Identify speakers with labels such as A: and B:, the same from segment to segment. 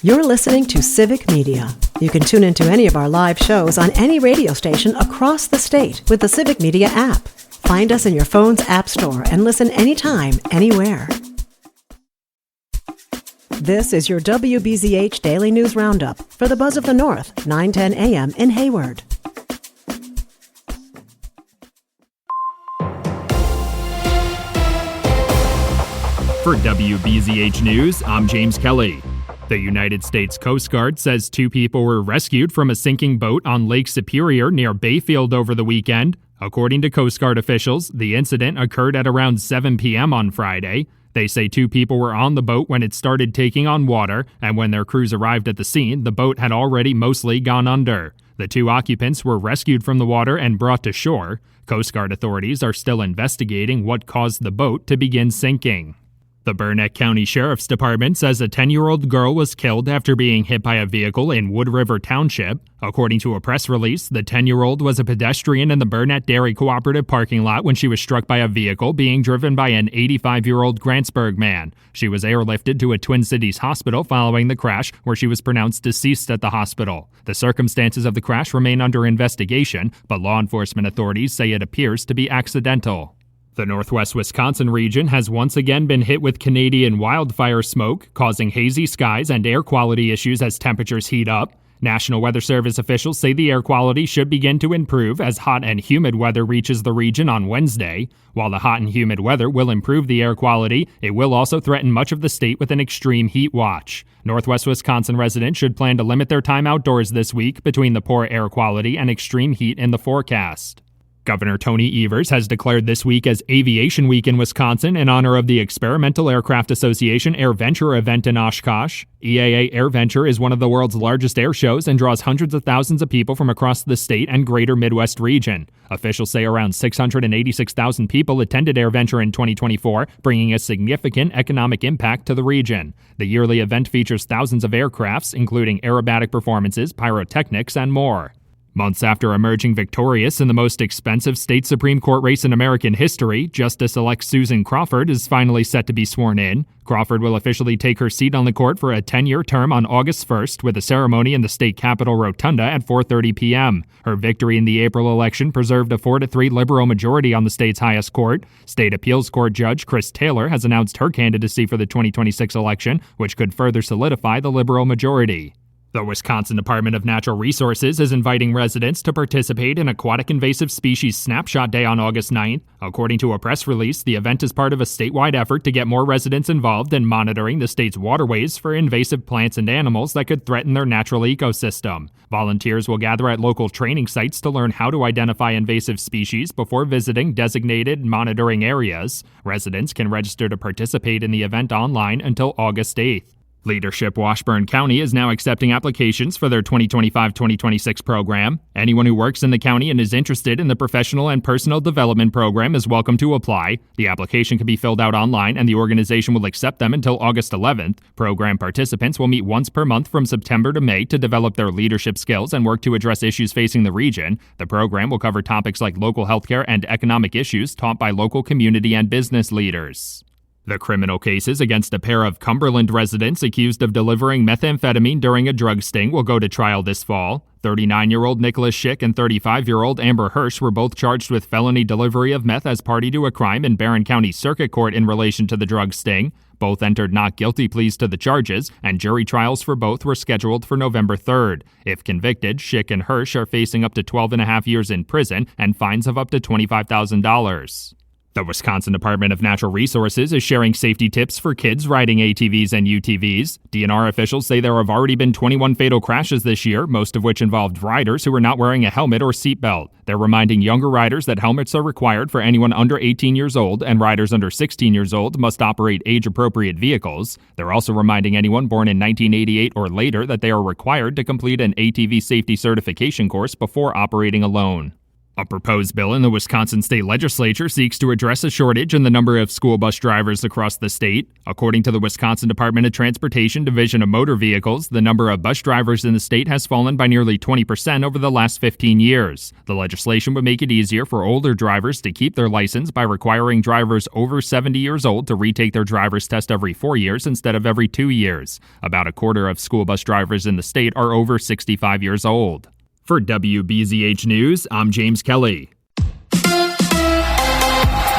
A: You're listening to Civic Media. You can tune into any of our live shows on any radio station across the state with the Civic Media app. Find us in your phone's app store and listen anytime, anywhere. This is your WBZH Daily News Roundup for the Buzz of the North, 9:10 a.m. in Hayward.
B: For WBZH News, I'm James Kelly. The United States Coast Guard says 2 people were rescued from a sinking boat on Lake Superior near Bayfield over the weekend. According to Coast Guard officials, the incident occurred at around 7 p.m. on Friday. They say 2 people were on the boat when it started taking on water, and when their crews arrived at the scene, the boat had already mostly gone under. The 2 occupants were rescued from the water and brought to shore. Coast Guard authorities are still investigating what caused the boat to begin sinking. The Burnett County Sheriff's Department says a 10-year-old girl was killed after being hit by a vehicle in Wood River Township. According to a press release, the 10-year-old was a pedestrian in the Burnett Dairy Cooperative parking lot when she was struck by a vehicle being driven by an 85-year-old Grantsburg man. She was airlifted to a Twin Cities hospital following the crash, where she was pronounced deceased at the hospital. The circumstances of the crash remain under investigation, but law enforcement authorities say it appears to be accidental. The northwest Wisconsin region has once again been hit with Canadian wildfire smoke, causing hazy skies and air quality issues as temperatures heat up. National Weather Service officials say the air quality should begin to improve as hot and humid weather reaches the region on Wednesday. While the hot and humid weather will improve the air quality, it will also threaten much of the state with an extreme heat watch. Northwest Wisconsin residents should plan to limit their time outdoors this week between the poor air quality and extreme heat in the forecast. Governor Tony Evers has declared this week as Aviation Week in Wisconsin in honor of the Experimental Aircraft Association AirVenture event in Oshkosh. EAA AirVenture is one of the world's largest air shows and draws hundreds of thousands of people from across the state and greater Midwest region. Officials say around 686,000 people attended AirVenture in 2024, bringing a significant economic impact to the region. The yearly event features thousands of aircrafts, including aerobatic performances, pyrotechnics, and more. Months after emerging victorious in the most expensive state Supreme Court race in American history, Justice-elect Susan Crawford is finally set to be sworn in. Crawford will officially take her seat on the court for a 10-year term on August 1st with a ceremony in the state capitol rotunda at 4:30 p.m. Her victory in the April election preserved a 4-3 liberal majority on the state's highest court. State Appeals Court Judge Chris Taylor has announced her candidacy for the 2026 election, which could further solidify the liberal majority. The Wisconsin Department of Natural Resources is inviting residents to participate in Aquatic Invasive Species Snapshot Day on August 9th. According to a press release, the event is part of a statewide effort to get more residents involved in monitoring the state's waterways for invasive plants and animals that could threaten their natural ecosystem. Volunteers will gather at local training sites to learn how to identify invasive species before visiting designated monitoring areas. Residents can register to participate in the event online until August 8th. Leadership Washburn County is now accepting applications for their 2025-2026 program. Anyone who works in the county and is interested in the Professional and Personal Development Program is welcome to apply. The application can be filled out online, and the organization will accept them until August 11th. Program participants will meet once per month from September to May to develop their leadership skills and work to address issues facing the region. The program will cover topics like local healthcare and economic issues taught by local community and business leaders. The criminal cases against a pair of Cumberland residents accused of delivering methamphetamine during a drug sting will go to trial this fall. 39-year-old Nicholas Schick and 35-year-old Amber Hirsch were both charged with felony delivery of meth as party to a crime in Barron County Circuit Court in relation to the drug sting. Both entered not guilty pleas to the charges, and jury trials for both were scheduled for November 3rd. If convicted, Schick and Hirsch are facing up to 12.5 years in prison and fines of up to $25,000. The Wisconsin Department of Natural Resources is sharing safety tips for kids riding ATVs and UTVs. DNR officials say there have already been 21 fatal crashes this year, most of which involved riders who were not wearing a helmet or seatbelt. They're reminding younger riders that helmets are required for anyone under 18 years old, and riders under 16 years old must operate age-appropriate vehicles. They're also reminding anyone born in 1988 or later that they are required to complete an ATV safety certification course before operating alone. A proposed bill in the Wisconsin state legislature seeks to address a shortage in the number of school bus drivers across the state. According to the Wisconsin Department of Transportation Division of Motor Vehicles, the number of bus drivers in the state has fallen by nearly 20% over the last 15 years. The legislation would make it easier for older drivers to keep their license by requiring drivers over 70 years old to retake their driver's test every 4 years instead of every 2 years. About a quarter of school bus drivers in the state are over 65 years old. For WBZH News, I'm James Kelly.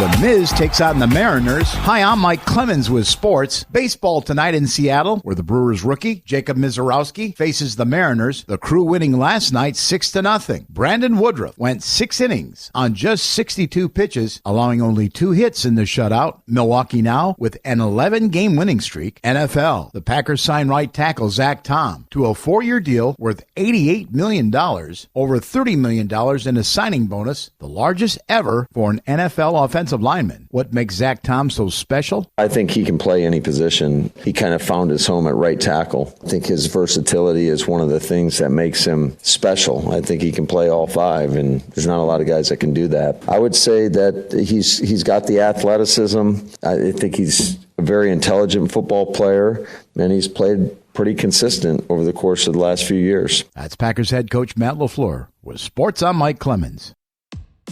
C: The Miz takes on the Mariners. Hi, I'm Mike Clemens with sports. Baseball tonight in Seattle, where the Brewers rookie, Jacob Misiorowski, faces the Mariners. The Crew winning last night 6-0. Brandon Woodruff went 6 innings on just 62 pitches, allowing only 2 hits in the shutout. Milwaukee now with an 11-game winning streak. NFL, the Packers signed right tackle Zach Tom to a 4-year deal worth $88 million, over $30 million in a signing bonus, the largest ever for an NFL offensive lineman. What makes Zach Tom so special?
D: I think he can play any position. He kind of found his home at right tackle. I think his versatility is one of the things that makes him special. I think he can play all 5, and there's not a lot of guys that can do that. I would say that he's got the athleticism. I think he's a very intelligent football player, and he's played pretty consistent over the course of the last few years.
C: That's Packers head coach Matt LaFleur. With sports, I'm Mike Clemens.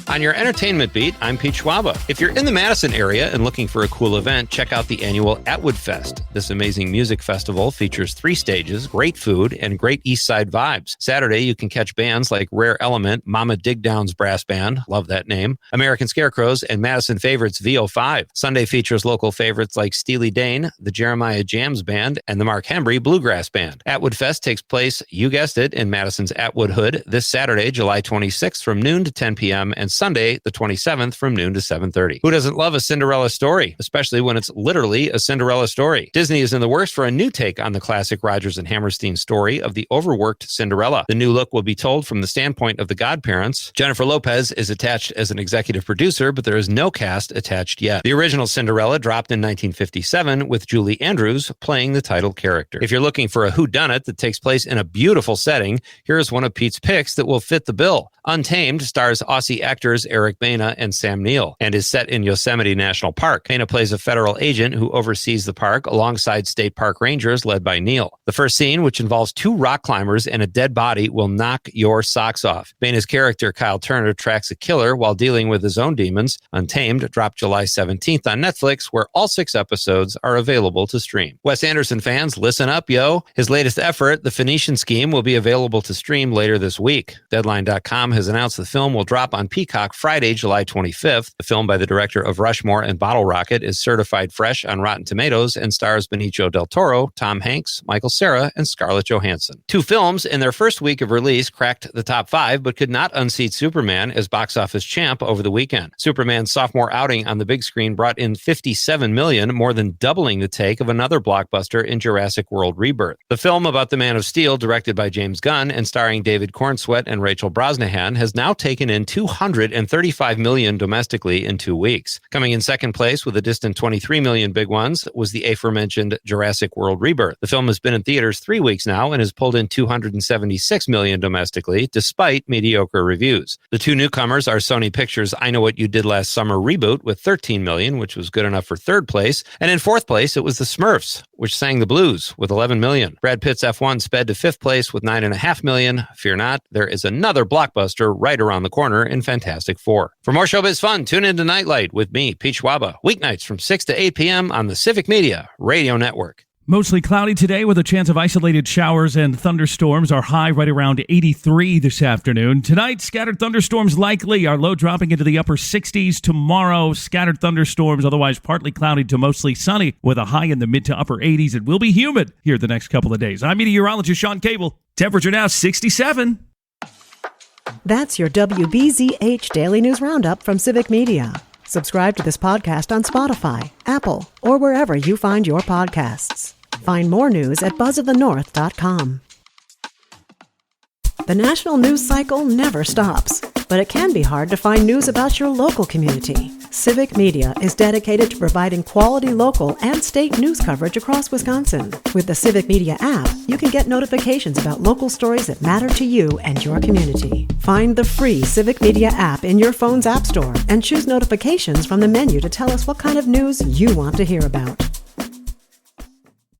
E: On your entertainment beat, I'm Pete Schwaba. If you're in the Madison area and looking for a cool event, check out the annual Atwood Fest. This amazing music festival features 3 stages, great food, and great East Side vibes. Saturday, you can catch bands like Rare Element, Mama Digdown's Brass Band, love that name, American Scarecrows, and Madison favorites VO5. Sunday features local favorites like Steely Dan, the Jeremiah Jams Band, and the Mark Hembry Bluegrass Band. Atwood Fest takes place, you guessed it, in Madison's Atwood Hood this Saturday, July 26th from noon to 10 p.m., and Sunday, the 27th, from noon to 7:30. Who doesn't love a Cinderella story, especially when it's literally a Cinderella story? Disney is in the works for a new take on the classic Rodgers and Hammerstein story of the overworked Cinderella. The new look will be told from the standpoint of the godparents. Jennifer Lopez is attached as an executive producer, but there is no cast attached yet. The original Cinderella dropped in 1957 with Julie Andrews playing the title character. If you're looking for a whodunit that takes place in a beautiful setting, here is one of Pete's picks that will fit the bill. Untamed stars Aussie actors Eric Bana and Sam Neill and is set in Yosemite National Park. Bana plays a federal agent who oversees the park alongside state park rangers led by Neill. The first scene, which involves 2 rock climbers and a dead body, will knock your socks off. Bana's character, Kyle Turner, tracks a killer while dealing with his own demons. Untamed dropped July 17th on Netflix, where all 6 episodes are available to stream. Wes Anderson fans, listen up, yo. His latest effort, The Phoenician Scheme, will be available to stream later this week. Deadline.com has announced the film will drop on Peacock Friday, July 25th. The film by the director of Rushmore and Bottle Rocket is certified fresh on Rotten Tomatoes and stars Benicio del Toro, Tom Hanks, Michael Cera, and Scarlett Johansson. 2 films in their first week of release cracked the top 5, but could not unseat Superman as box office champ over the weekend. Superman's sophomore outing on the big screen brought in $57 million, more than doubling the take of another blockbuster in Jurassic World Rebirth. The film about the Man of Steel, directed by James Gunn and starring David Cornsweet and Rachel Brosnahan, has now taken in $235 million domestically in 2 weeks. Coming in second place with a distant $23 million big ones was the aforementioned Jurassic World Rebirth. The film has been in theaters 3 weeks now and has pulled in $276 million domestically, despite mediocre reviews. The 2 newcomers are Sony Pictures' I Know What You Did Last Summer reboot with $13 million, which was good enough for third place, and in fourth place it was The Smurfs, which sang the blues with $11 million. Brad Pitt's F1 sped to fifth place with $9.5 million. Fear not, there is another blockbuster right around the corner in Fantastic Four. For more showbiz fun, tune into Nightlight with me, Pete Schwaba, weeknights from 6 to 8 p.m. on the Civic Media Radio Network.
F: Mostly cloudy today with a chance of isolated showers and thunderstorms. Our high right around 83 this afternoon. Tonight, scattered thunderstorms likely. Our low dropping into the upper 60s. Tomorrow, scattered thunderstorms, otherwise partly cloudy to mostly sunny with a high in the mid to upper 80s. It will be humid here the next couple of days. I'm meteorologist Sean Cable. Temperature now 67.
A: That's your WBZH Daily News Roundup from Civic Media. Subscribe to this podcast on Spotify, Apple, or wherever you find your podcasts. Find more news at buzzofthenorth.com. The national news cycle never stops. but it can be hard to find news about your local community. Civic Media is dedicated to providing quality local and state news coverage across Wisconsin. With the Civic Media app, you can get notifications about local stories that matter to you and your community. Find the free Civic Media app in your phone's app store and choose notifications from the menu to tell us what kind of news you want to hear about.